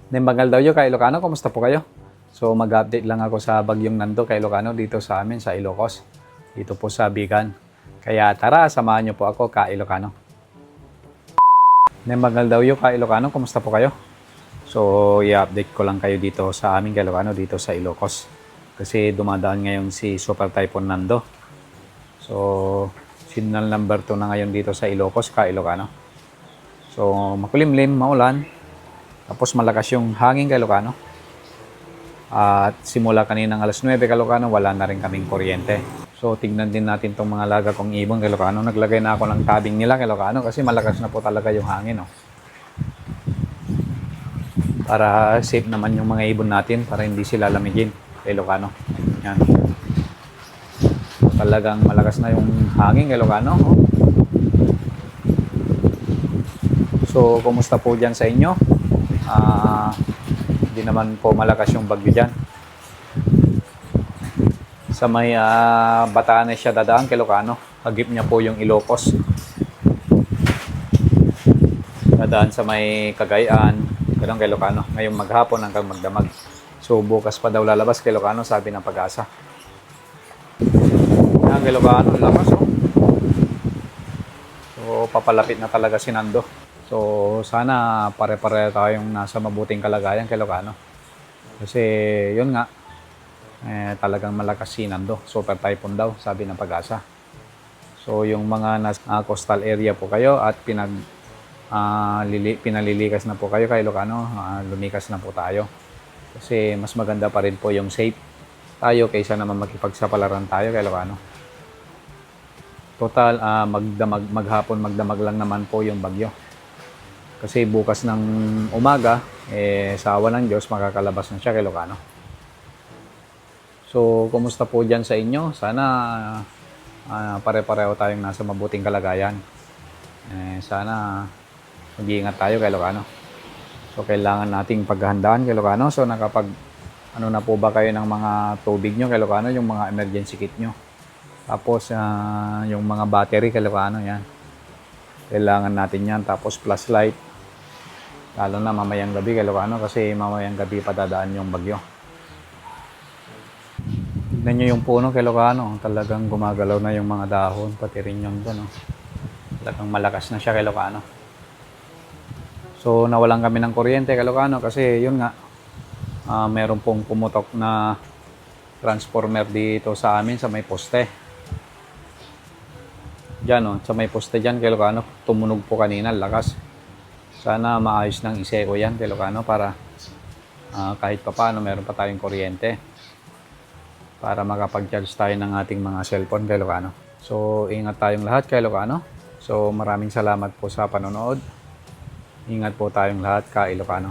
Nimbagal daw yun kay Ilocano, kumusta po kayo? So mag-update lang ako sa bagyong Nando kay Ilocano dito sa amin sa Ilocos. Dito po sa Bigan. Kaya tara, samahan niyo po ako kay Ilocano. Nimbagal daw yun kay Ilocano, kumusta po kayo? So i-update ko lang kayo dito sa amin kay Ilocano dito sa Ilocos. Kasi dumadaan ngayon si Super Typhoon Nando. So signal number 2 na ngayon dito sa Ilocos kay Ilocano. So makulimlim, maulan. Tapos malakas yung hangin kay Ilocano. At simula kaninang alas 9 kay Ilocano, wala na rin kaming kuryente. So tignan din natin tong mga laga kong ibon kay Ilocano. Naglagay na ako ng tabing nila kay Ilocano kasi malakas na po talaga yung hangin. Para safe naman yung mga ibon natin, para hindi sila lamigin kay Ilocano. Yan. Talagang malakas na yung hangin kay Ilocano. So kumusta po dyan sa inyo? Hindi naman po malakas yung bagyo dyan. Sa may Batanes siya dadaan kay Ilocano. Hagip niya po yung Ilocos. Dadaan sa may Cagayan, ganun kay Ilocano. Ngayong maghapon hanggang magdamag. So bukas pa daw lalabas kay Ilocano, sabi ng Pag-asa. Yan kay Ilocano, lakas So papalapit na talaga si Nando. So sana pare-pare tayong nasa mabuting kalagayan kay Ilocano. Kasi yun nga, talagang malakas si Nando. Super typhoon daw, sabi ng Pag-asa. So yung mga nasa coastal area po kayo at pinalilikas na po kayo kay Ilocano, lumikas na po tayo. Kasi mas maganda pa rin po yung safe tayo kaysa naman makipagsapalaran tayo kay Ilocano. Total, maghapon magdamag lang naman po yung bagyo. Kasi bukas ng umaga, sa awa ng Diyos, makakalabas na siya kay Ilocano. So, kumusta po dyan sa inyo? Sana pare-pareho tayong nasa mabuting kalagayan. Sana mag-iingat tayo kay Ilocano. So, kailangan nating paghahandaan kay Ilocano. So, ano na po ba kayo ng mga tubig nyo kay Ilocano? Yung mga emergency kit nyo. Tapos, yung mga battery kay Ilocano, yan. Kailangan natin yan. Tapos, flashlight. Lalo na mamayang gabi kay Ilocano kasi mamayang gabi pa dadaan yung bagyo. Tignan nyo yung puno kay Ilocano. Talagang gumagalaw na yung mga dahon. Pati rin yung doon. Talagang malakas na siya kay Ilocano. So nawalan kami ng kuryente kay Ilocano kasi yun nga. Meron pong pumutok na transformer dito sa amin sa may poste. Diyan sa may poste dyan kay Ilocano. Tumunog po kanina, lakas. Sana maayos ng iseko yan kay Ilocano para kahit papaano meron pa tayong kuryente para makapag-charge tayo ng ating mga cellphone kay Ilocano. So ingat tayong lahat kay Ilocano. So maraming salamat po sa panonood. Ingat po tayong lahat kay Ilocano.